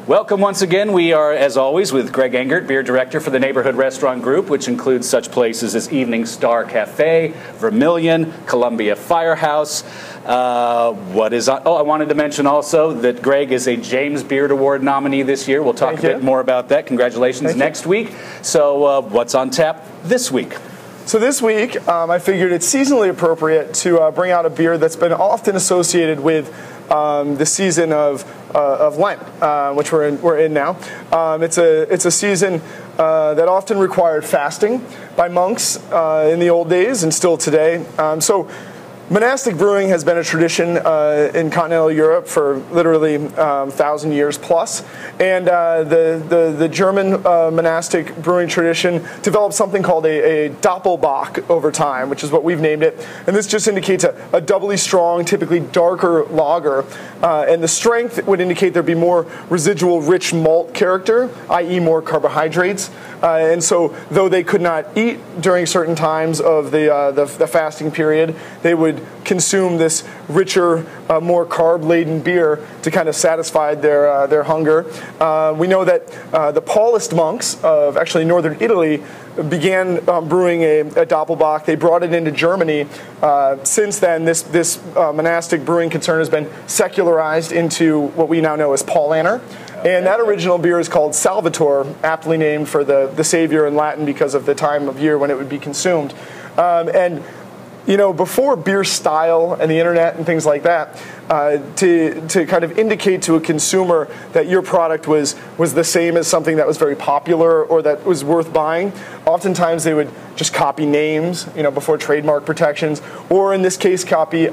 Welcome once again. We are, as always, with Greg Engert, Beer Director for the Neighborhood Restaurant Group, which includes such places as Evening Star Cafe, Vermilion, Columbia Firehouse. I wanted to mention also that Greg is a James Beard Award nominee this year. We'll talk a bit more about that. Congratulations next week. So what's on tap this week? So this week, I figured it's seasonally appropriate to bring out a beer that's been often associated with the season of Lent, which we're in now. It's a season that often required fasting by monks in the old days and still today. So monastic brewing has been a tradition in continental Europe for literally 1,000 years plus, and the German monastic brewing tradition developed something called a Doppelbock over time, which is what we've named it, and this just indicates a doubly strong, typically darker lager, and the strength would indicate there'd be more residual rich malt character, i.e. more carbohydrates, and so though they could not eat during certain times of the fasting period, they would consume this richer, more carb-laden beer to kind of satisfy their hunger. We know that the Paulist monks of actually northern Italy began brewing a Doppelbock. They brought it into Germany. Since then, this monastic brewing concern has been secularized into what we now know as Paulaner. And that original beer is called Salvator, aptly named for the Savior in Latin because of the time of year when it would be consumed. And you know, before beer style and the internet and things like that, to kind of indicate to a consumer that your product was the same as something that was very popular or that was worth buying, oftentimes they would just copy names, you know, before trademark protections, or in this case, copy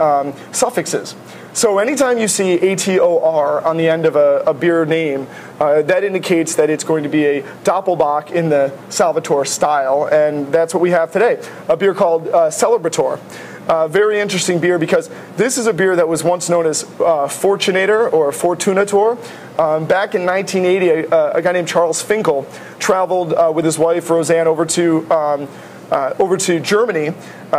suffixes. So anytime you see ATOR on the end of a beer name, that indicates that it's going to be a Doppelbock in the Salvator style, and that's what we have today, a beer called Celebrator. Very interesting beer because this is a beer that was once known as Fortunator or Fortunator. Back in 1980, a guy named Charles Finkel traveled with his wife Roseanne over to Germany.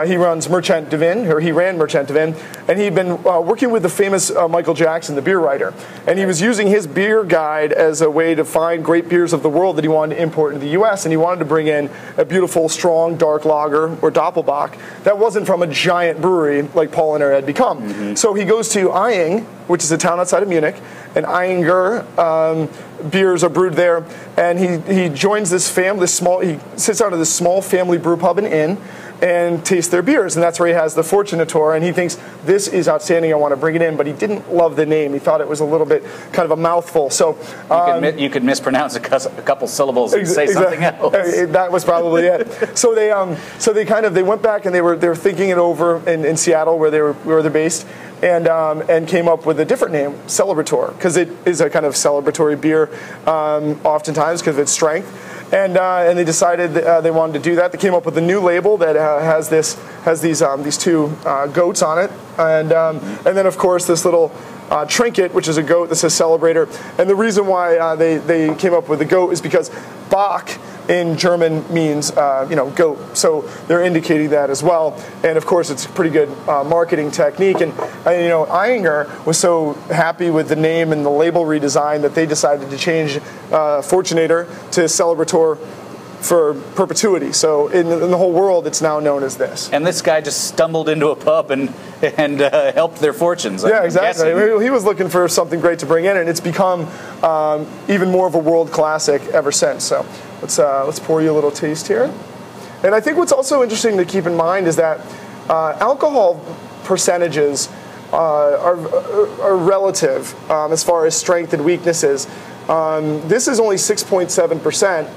He runs Merchant de Vin, or he ran Merchant de Vin, and he'd been working with the famous Michael Jackson, the beer writer. And he was using his beer guide as a way to find great beers of the world that he wanted to import into the U.S., and he wanted to bring in a beautiful, strong, dark lager, or Doppelbock, that wasn't from a giant brewery like Paulaner had become. Mm-hmm. So he goes to Ayinger, which is a town outside of Munich, and Ayinger beers are brewed there, and he joins this family, he sits out of this small family brew pub and inn, and taste their beers, and that's where he has the Fortunator, and he thinks this is outstanding, I want to bring it in, but he didn't love the name. He thought it was a little bit kind of a mouthful. So you could mispronounce a couple syllables and say something else. That was probably it. So they went back and they were thinking it over in Seattle where they're based, and came up with a different name, Celebrator, because it is a kind of celebratory beer, oftentimes because of its strength. And they decided they wanted to do that. They came up with a new label that has these two goats on it, and then of course this little trinket, which is a goat that says Celebrator. And the reason why they came up with the goat is because Bock in German means goat, so they're indicating that as well. And of course, it's a pretty good marketing technique. And Ayinger was so happy with the name and the label redesign that they decided to change Fortunator to Celebrator for perpetuity. So in the whole world, it's now known as this. And this guy just stumbled into a pub and helped their fortunes. Yeah, exactly. He was looking for something great to bring in, and it's become even more of a world classic ever since. So let's pour you a little taste here. And I think what's also interesting to keep in mind is that alcohol percentages are relative as far as strength and weaknesses. This is only 6.7%,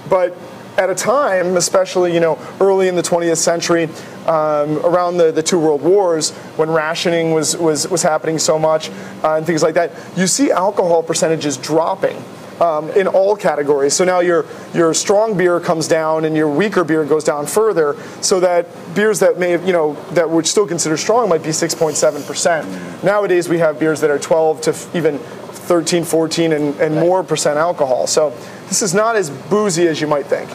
but at a time, especially early in the 20th century, around the two world wars, when rationing was happening so much and things like that, you see alcohol percentages dropping in all categories. So now your strong beer comes down and your weaker beer goes down further, so that beers that may have, that would still consider strong might be 6.7%. Nowadays we have beers that are 12 to even 13, 14 and more percent alcohol. So this is not as boozy as you might think.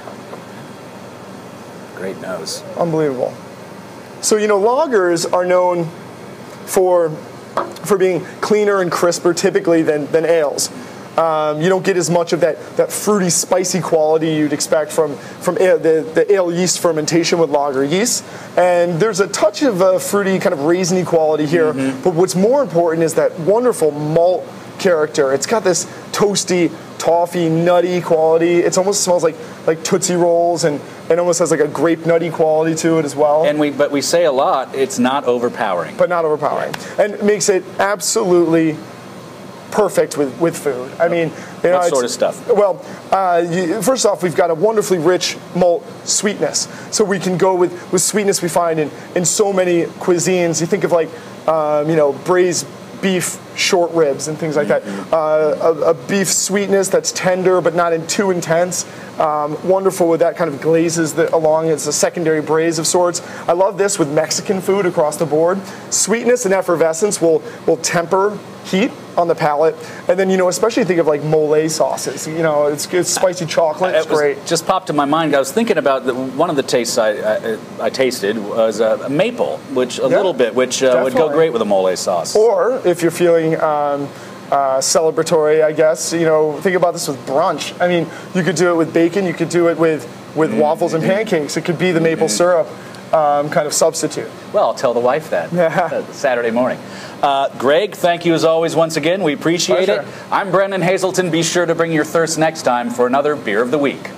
Great nose. Unbelievable. So, lagers are known for being cleaner and crisper typically than ales. You don't get as much of that fruity, spicy quality you'd expect from the ale yeast fermentation with lager yeast. And there's a touch of fruity, kind of raisiny quality here. But what's more important is that wonderful malt character. It's got this toasty, toffee, nutty quality. It almost smells like Tootsie Rolls, and it almost has like a grape nutty quality to it as well. But we say a lot, it's not overpowering. But not overpowering. And it makes it absolutely perfect with food. I mean, what sort of stuff? Well, first off, we've got a wonderfully rich malt sweetness. So we can go with sweetness we find in so many cuisines. You think of like, braised beef short ribs and things like that. A beef sweetness that's tender but not too intense. Wonderful with that kind of glazes that along. It's a secondary braise of sorts. I love this with Mexican food across the board. Sweetness and effervescence will temper heat on the palate, and then especially think of like mole sauces. It's spicy chocolate. It's great. Just popped in my mind. I was thinking about one of the tastes I tasted was maple, which little bit, which would go great with a mole sauce. Or if you're feeling celebratory, I guess think about this with brunch. I mean, you could do it with bacon. You could do it with waffles and pancakes. It could be the maple syrup kind of substitute. Well, I'll tell the wife that Saturday morning. Greg, thank you as always once again. We appreciate it. I'm Brennan Haselton. Be sure to bring your thirst next time for another Beer of the Week.